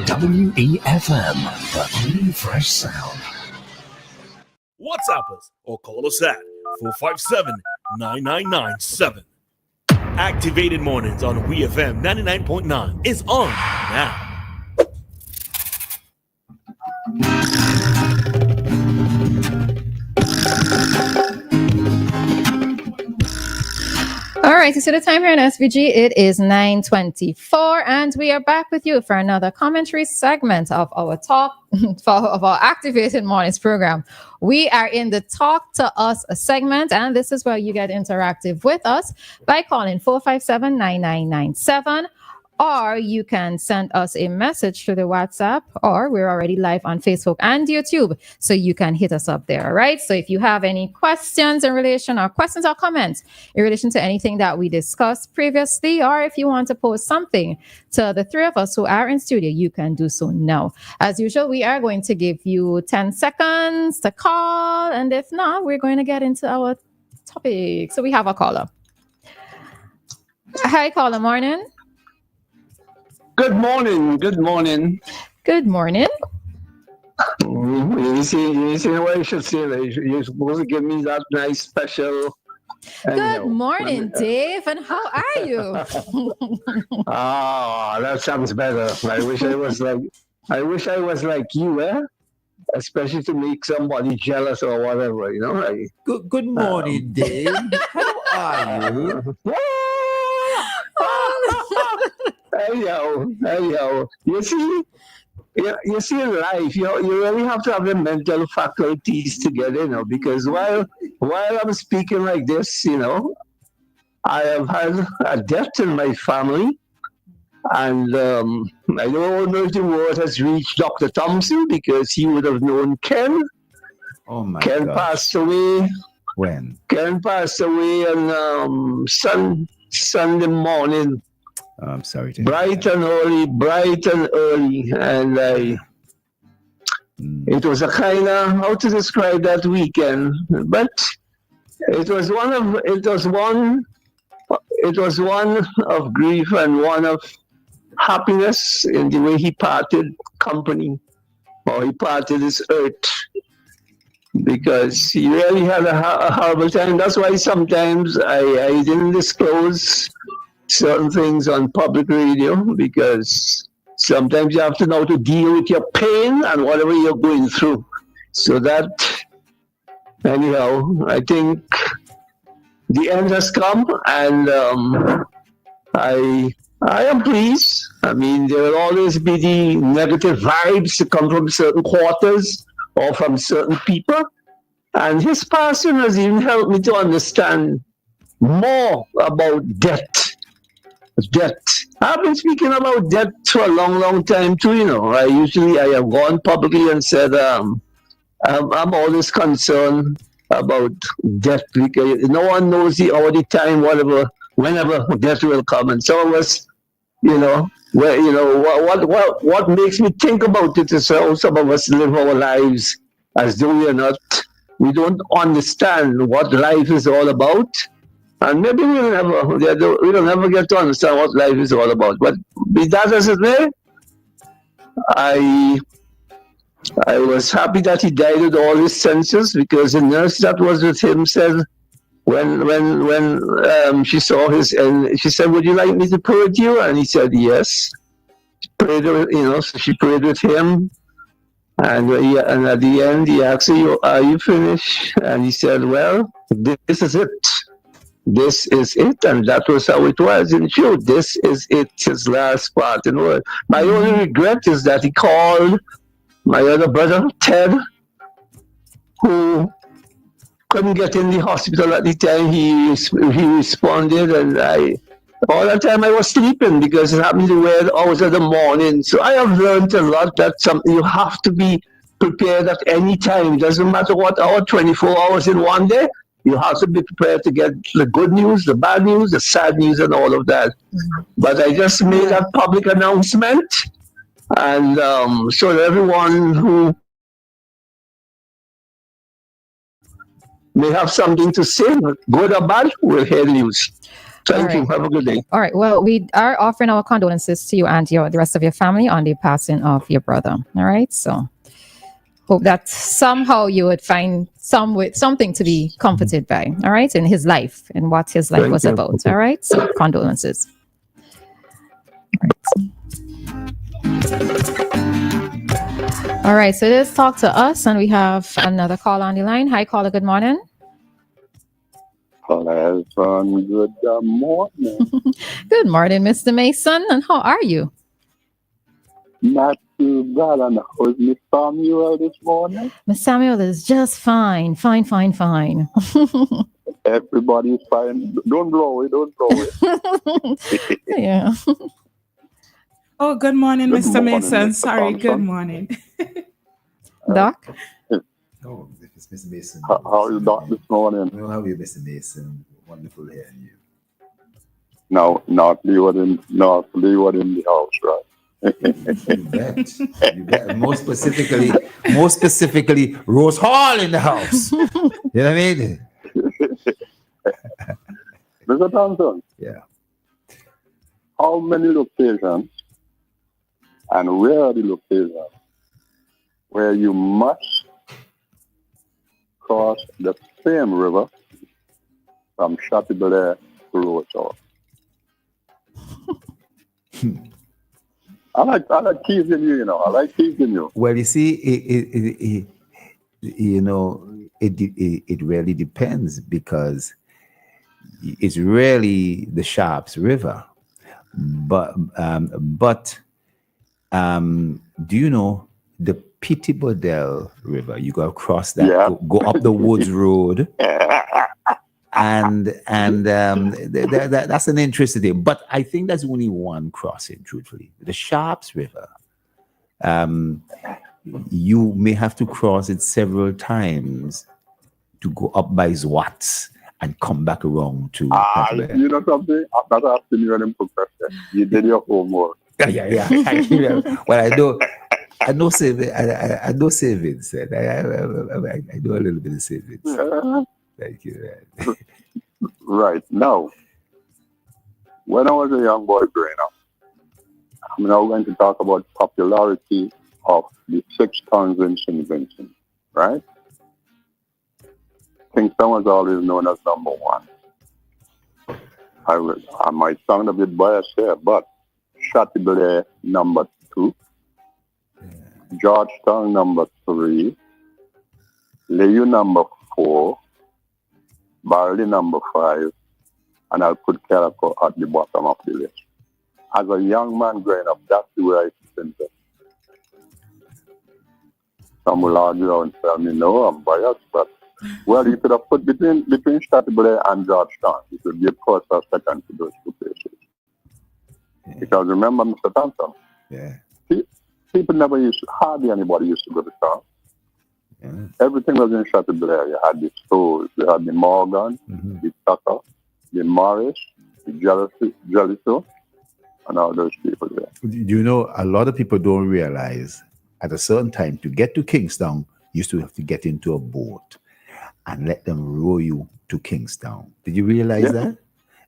WEFM, the clean, fresh sound. WhatsApp us or call us at 457-9997. Activated Mornings on WeFM 99.9 is on now. All right, so the time here in SVG, it is 9:24, and we are back with you for another commentary segment of our of our Activated Mornings program. We are in the Talk to Us segment, and this is where you get interactive with us by calling 457-9997. Or you can send us a message to the WhatsApp, or we're already live on Facebook and YouTube, so you can hit us up there, right? So if you have any questions or comments in relation to anything that we discussed previously, or if you want to post something to the three of us who are in studio, you can do so now. As usual, we are going to give you 10 seconds to call, and if not, we're going to get into our topic. So we have a caller. Hi, caller, morning. Good morning. Good morning. You see what you should say. You're supposed to give me that nice special. Good morning, Dave. And how are you? Oh, that sounds better. I wish I was like you, especially to make somebody jealous or whatever, you know. Good morning, Dave. How are you? Anyhow. You see in life, you really have to have the mental faculties together, because while I'm speaking like this, I have had a death in my family, and I don't know if the word has reached Dr. Thompson, because he would have known Ken. Oh my Ken gosh. passed away. When? Ken passed away on Sunday morning. I'm sorry to bright and early, and it was a kind of, how to describe that weekend, but it was one of grief and one of happiness in the way he parted company, or he parted this earth, because he really had a horrible time. That's why sometimes I didn't disclose certain things on public radio, because sometimes you have to know to deal with your pain and whatever you're going through. So that, anyhow, I think the end has come, and I am pleased. I mean, there will always be the negative vibes to come from certain quarters or from certain people, and his passing has even helped me to understand more about death. I've been speaking about death for a long time too. I have gone publicly and said I'm always concerned about death, because no one knows the hour, the time, whenever death will come. And some of us, what makes me think about it is how some of us live our lives as though we don't understand what life is all about. And maybe we'll never get to understand what life is all about. But be that as it may, I was happy that he died with all his senses, because the nurse that was with him said, when she saw she said, "Would you like me to pray with you?" And he said, "Yes." She prayed with him, and at the end he asked her, "Are you finished?" And he said, "Well, this is it. This is it," and that was how it was. In truth, this is it, his last parting word. My only regret is that he called my other brother, Ted, who couldn't get in the hospital at the time he responded, and all that time I was sleeping, because it happened to weird hours of the morning. So I have learned a lot, that you have to be prepared at any time. It doesn't matter what hour, 24 hours in one day. You have to be prepared to get the good news, the bad news, the sad news, and all of that. But I just made that public announcement, and so that everyone who may have something to say, good or bad, will hear the news. Thank All you. right. Have a good day. All right. Well, we are offering our condolences to you and the rest of your family on the passing of your brother. All right. So hope that somehow you would find something to be comforted by. All right, in his life and what his life Thank was you. about. All right. So condolences. All right. So let's talk to us, and we have another call on the line. Hi, caller. Good morning. Good morning. Good morning, Mr. Mason. And how are you? Not too bad. And how's Miss Samuel this morning? Miss Samuel is just fine. Fine. Everybody's fine. Don't blow it. Yeah. Oh, good morning, Good Mr. morning, Mason. Mr. Sorry, Thompson. good morning. Doc? Oh, it's Mr. Mason. How you doing this morning? Well, how are you, Mr. Mason? Wonderful hearing you. No, not Leeward in the house, right? You bet. More specifically, Rose Hall in the house. You know what I mean? Mr. Thompson, Yeah. how many locations and where are the locations where you must cross the same river from Chateaubelair to Rose? I like teasing you, you know. I like teasing you. Well, you see, it really depends because it's really the Sharps River. But do you know the Pittibodel River? You go across that, Yeah. go up the Woods Road, and that's an interesting thing. But I think there's only one crossing, truthfully. The Sharps River. You may have to cross it several times to go up by Zwats and come back around to. You know something? I'm not asking you any question. You did your homework. Yeah. Well, I know savings. I know savings. I know a little bit of savings. Thank you. Right. Now, when I was a young boy growing up, I'm now going to talk about popularity of the 6 tons in St. Vincent, right? Kingston was always known as number 1. I might sound a bit biased here, but Chateaubelair number 2, Georgetown number 3, Leyu number 4, Barley number 5, and I'll put Calico at the bottom of the list. As a young man growing up, that's the way I think it. Some will argue and tell me, no, I'm biased, but well, you could have put between Chateaubelair and Georgetown. It would be a first or second to those 2 places. Yeah. Because remember, Mr. Thompson, Yeah. people hardly anybody used to go to town. Yeah. Everything was in Chateaubelair. You had the stores, you had the Morgan, the Tucker, the Morris, the Jelliso, and all those people there. You know, a lot of people don't realize at a certain time to get to Kingstown, you used to have to get into a boat and let them row you to Kingstown. Did you realize that?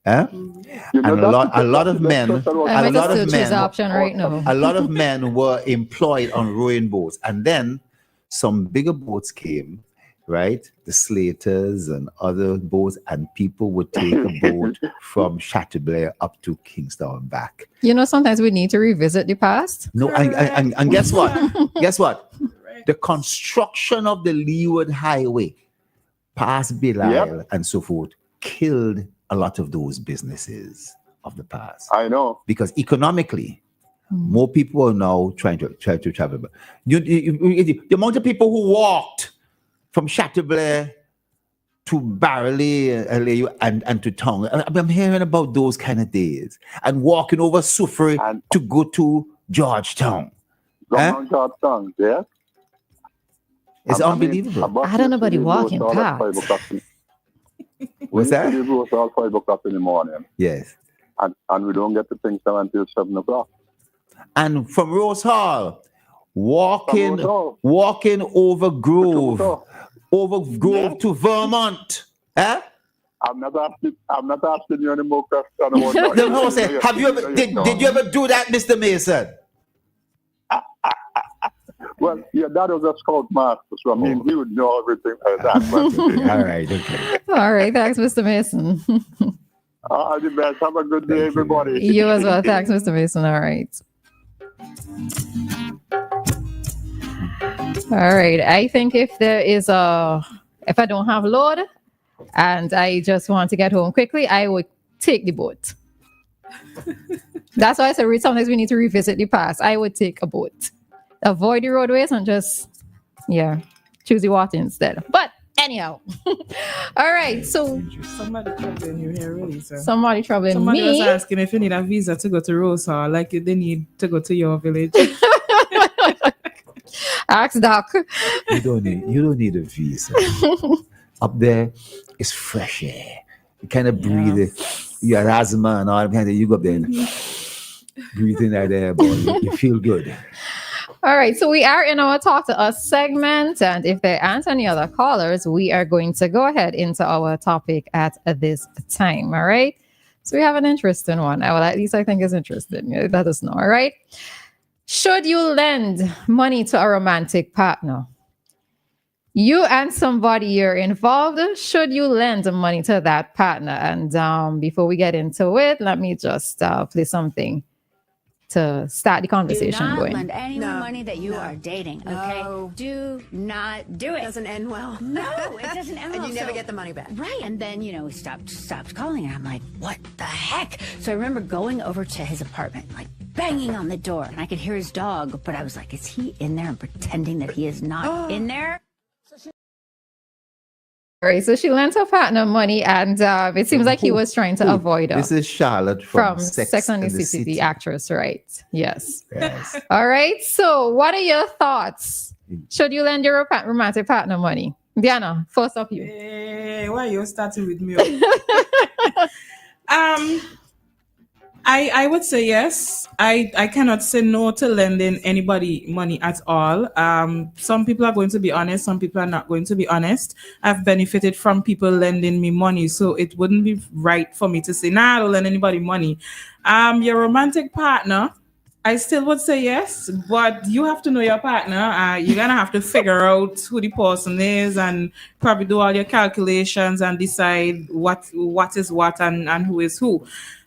Huh? You know, And a lot of men, I might just still choose the option right now. a lot of men were employed on rowing boats, and then some bigger boats came, right? The Slaters and other boats, and people would take a boat from Chateaubelair up to Kingstown and back. You know, sometimes we need to revisit the past. No, and guess what? Guess what? The construction of the Leeward Highway past Belial and so forth killed a lot of those businesses of the past. I know. Because economically, more people are now trying to travel. The amount of people who walked from Chateaubelair to Barley and to town, I'm hearing about those kind of days. And walking over Suffrey to go to Georgetown. Georgetown, yeah. It's unbelievable. I don't know about the walking path. What's that? We go all 5 o'clock in the morning. Yes. And we don't get to Kingston until 7 o'clock. And from Rose Hall, walking over Grove to Vermont. I'm not asking you any more questions about that. No, say, have you ever did you ever do that, Mr. Mason? Well, your dad was a scout master, so I mean, he would know everything like that. All right, okay. All right. Thanks, Mr. Mason. All the best. Have a good day, Thank you. everybody. You as well. Thanks, Mr. Mason. All right. All right. I think if I don't have load and I just want to get home quickly, I would take the boat. That's why I said sometimes we need to revisit the past. I would take a boat. Avoid the roadways and just, choose the water instead. But anyhow. All right. So Somebody troubling you here, really, sir. somebody troubling Somebody me. was asking if you need a visa to go to Rosa, like they need to go to your village. Ask Doc. You don't need a visa. Up there, it's fresh air. You kind of breathe it. You have asthma and all that kind of. You go up there and breathe in that air, boy. You feel good. All right, so we are in our Talk to Us segment, and if there aren't any other callers, we are going to go ahead into our topic at this time. All right, so we have an interesting one. Well, at least I think it's interesting. Let us know. All right, should you lend money to a romantic partner? You and somebody you're involved, should you lend money to that partner? And before we get into it, let me just play something to start the conversation do not going. lend anyone money that you are dating, okay? No. Do not do it. It doesn't end well. No, it doesn't end well. And you never So- get the money back. Right. And then, we stopped calling, and I'm like, what the heck? So I remember going over to his apartment, like banging on the door, and I could hear his dog, but I was like, is he in there and pretending that he is not in there? All right, so she lent her partner money, and it seems like he was trying to avoid her. This is Charlotte from from Sex and the City, the actress, right? Yes. Yes. All right. So, what are your thoughts? Should you lend your romantic partner money? Dianna, first up you. Hey, why you starting with me? I would say yes. I cannot say no to lending anybody money at all. Some people are going to be honest, some people are not going to be honest. I've benefited from people lending me money, so it wouldn't be right for me to say, nah, I don't lend anybody money. Your romantic partner, I still would say yes, but you have to know your partner. You're gonna have to figure out who the person is and probably do all your calculations and decide what is what and who is who.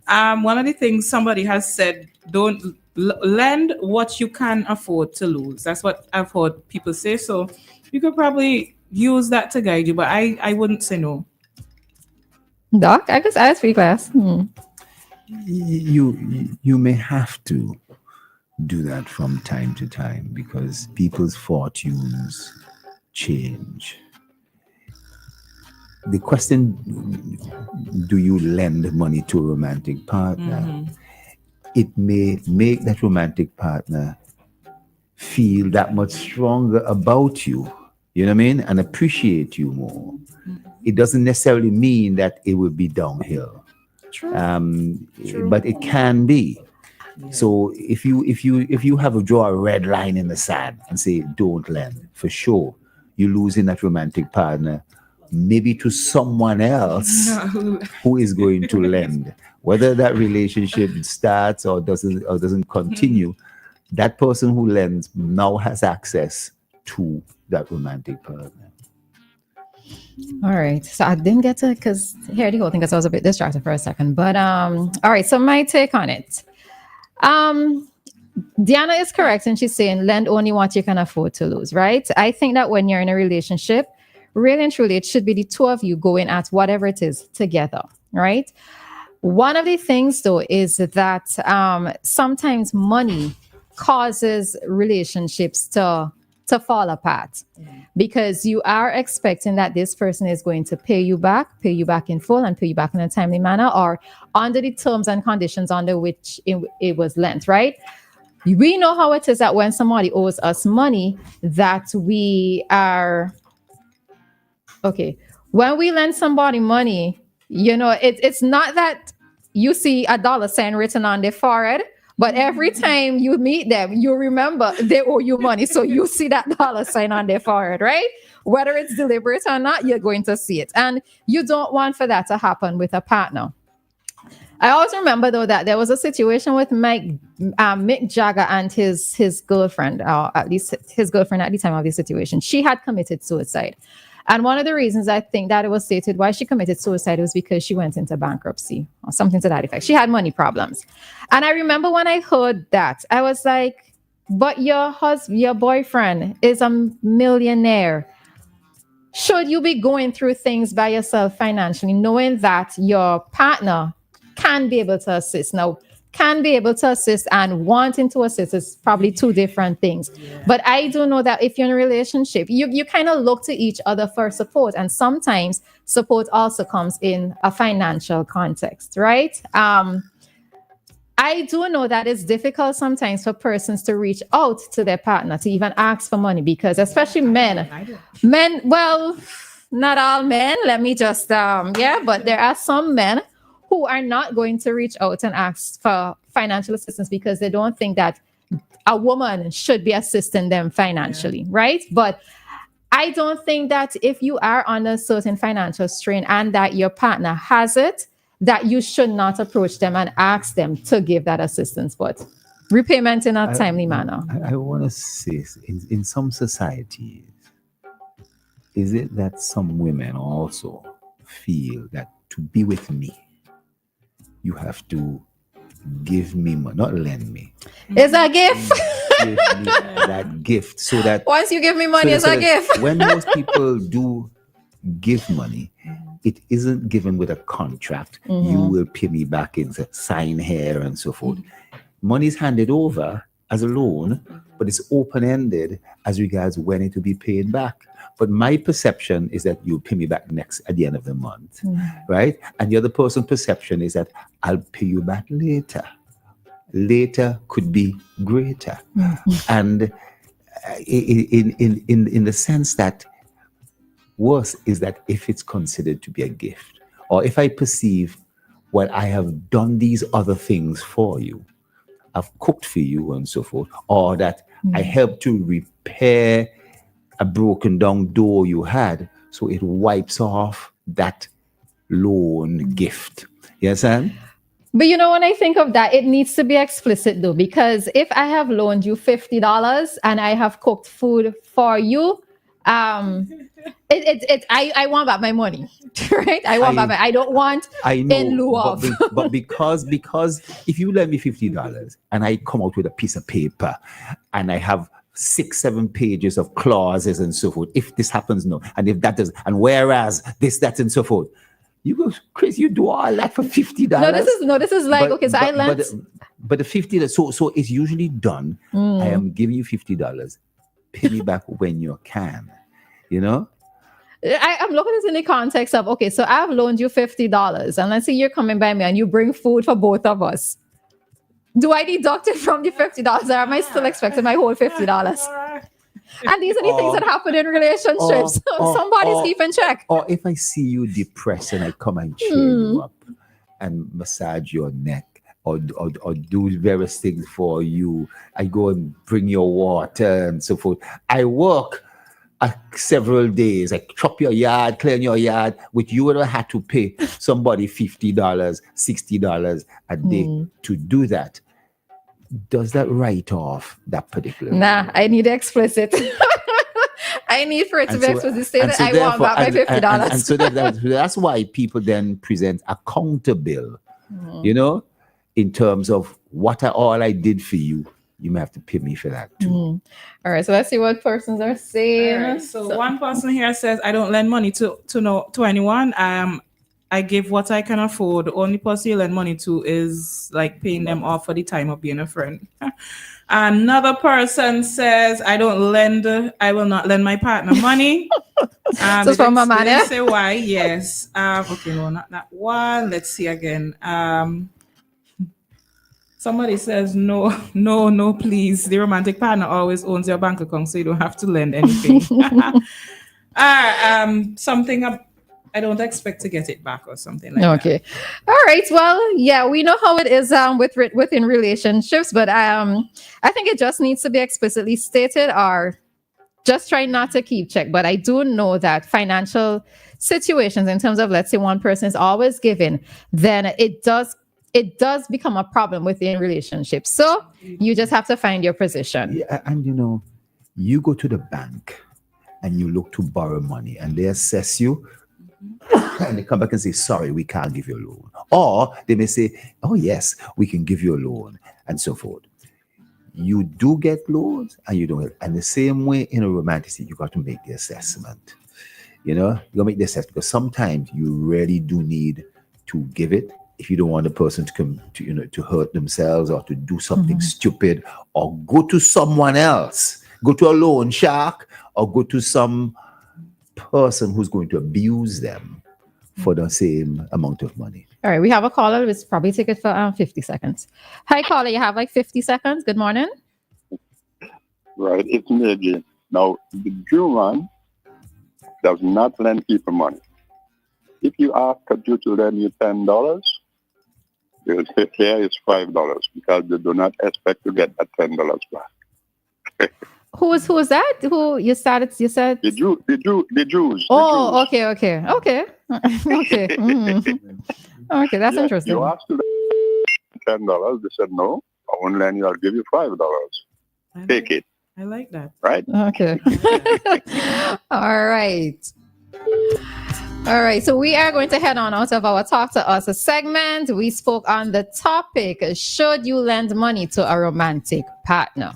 One of the things somebody has said, don't lend what you can afford to lose. That's what I've heard people say. So you could probably use that to guide you, but I wouldn't say no. Doc, I just asked for your class. You may have to do that from time to time because people's fortunes change. The question, do you lend money to a romantic partner? Mm-hmm. It may make that romantic partner feel that much stronger about you, you know what I mean? And appreciate you more. It doesn't necessarily mean that it will be downhill. True. But it can be. Yeah. So if you have to draw a red line in the sand and say don't lend, for sure, you're losing that romantic partner, maybe to someone else who is going to lend. Whether that relationship starts or doesn't continue, that person who lends now has access to that romantic partner. All right. So I didn't get to hear the whole thing because I was a bit distracted for a second. But all right. So my take on it. Dianna is correct, and she's saying lend only what you can afford to lose, right? I think that when you're in a relationship, really and truly, it should be the two of you going at whatever it is together, right? One of the things, though, is that sometimes money causes relationships to fall apart because you are expecting that this person is going to pay you back in full and pay you back in a timely manner or under the terms and conditions under which it was lent, right? We know how it is that when somebody owes us money that we are... Okay, when we lend somebody money, it's not that you see a dollar sign written on their forehead, But every time you meet them, you remember they owe you money. So you see that dollar sign on their forehead, right? Whether it's deliberate or not, you're going to see it. And you don't want for that to happen with a partner. I also remember, though, that there was a situation with Mick Jagger and his girlfriend, or at least his girlfriend at the time of the situation. She had committed suicide. And one of the reasons I think that it was stated why she committed suicide was because she went into bankruptcy or something to that effect. She had money problems. And I remember when I heard that, I was like, but your boyfriend is a millionaire. Should you be going through things by yourself financially, knowing that your partner can be able to assist? Now, can be able to assist and wanting to assist is probably two different things. Yeah. But I do know that if you're in a relationship, you kind of look to each other for support. And sometimes support also comes in a financial context, right? I do know that it's difficult sometimes for persons to reach out to their partner to even ask for money, because especially men, well, not all men, let me just, but there are some men who are not going to reach out and ask for financial assistance because they don't think that a woman should be assisting them financially, right? But I don't think that if you are under a certain financial strain and that your partner has it, that you should not approach them and ask them to give that assistance, but repayment in a timely manner. I want to say, in some societies, is it that some women also feel that to be with me, you have to give me money, not lend me. It's a gift. Give me that gift, so that once you give me money, it's a gift. When most people do give money, it isn't given with a contract. Mm-hmm. You will pay me back in sign here and so forth. Money is handed over as a loan, but it's open-ended as regards when it will be paid back. But my perception is that you'll pay me back at the end of the month, right? And the other person's perception is that I'll pay you back later. Later could be greater. And in the sense that worse is that if it's considered to be a gift, or if I perceive, well, I have done these other things for you, I've cooked for you and so forth, or that I helped to repair a broken down door you had, so it wipes off that loan gift. Yes, Anne? But you know, when I think of that, it needs to be explicit though, because if I have loaned you $50 and I have cooked food for you, I want back my money, right? I want back my, I don't want in lieu of. But because if you lend me $50 and I come out with a piece of paper and I have 6-7 pages of clauses and so forth, if this happens, no, and if that does, and whereas this, that, and so forth, you go crazy. You do all that for $50. This is like, okay, so I lent. But the $50, so it's usually done. I am giving you $50. Pay me back when you can. You know. I'm looking at this in the context of, okay, so I've loaned you $50, and let's say you're coming by me and you bring food for both of us. Do I deduct it from the $50, or am I still expecting my whole $50? And these are the things that happen in relationships. Somebody's keeping check. Or if I see you depressed and I come and cheer you up and massage your neck, or do various things for you, I go and bring your water and so forth. I work several days. I chop your yard, clean your yard, which you would have had to pay somebody $50, $60 a day to do that. Does that write off that particular? Nah, I need explicit. I need for it to be explicit. Say that I want back my $50. And so that's why people then present a counter bill, you know, in terms of what all I did for you. You may have to pay me for that too. All right, so let's see what persons are saying. Right, so one person here says, I don't lend money to anyone. I give what I can afford. The only person you lend money to is like paying them off for the time of being a friend. Another person says, I will not lend my partner money. So from my man, yeah? Say why, yes. Okay, no, not that one. Let's see again. Somebody says, no, please. The romantic partner always owns your bank account, so you don't have to lend anything. I don't expect to get it back or something like that. Okay. All right. Well, yeah, we know how it is within relationships, but I think it just needs to be explicitly stated, or just try not to keep check. But I do know that financial situations, in terms of, let's say one person is always giving, then it does become a problem within relationships. So you just have to find your position. Yeah, and you go to the bank and you look to borrow money, and they assess you. And they come back and say, sorry, we can't give you a loan. Or they may say, oh, yes, we can give you a loan, and so forth. You do get loans and you don't. And the same way in a romantic, you got to make the assessment. You got to make the assessment, because sometimes you really do need to give it if you don't want the person to come to hurt themselves or to do something stupid, or go to someone else, go to a loan shark, or go to some person who's going to abuse them for the same amount of money. All right, we have a caller. Let's probably take it for 50 seconds. Hi, caller. You have like 50 seconds. Good morning. Right, it's me again. Now, the Jew man does not lend people money. If you ask a Jew to lend you $10, they will say, here is $5, because they do not expect to get that $10 back. Who is that? Who you said? You said the Jews. Oh, okay. Okay. Okay. Okay, that's interesting. You asked them $10, they said no. I won't lend you. I'll give you $5. Take it. I like that. Right? Okay. All right. All right. So we are going to head on out of our Talk to Us segment. We spoke on the topic, should you lend money to a romantic partner?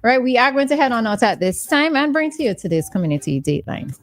All right. We are going to head on out at this time and bring to you today's community dateline.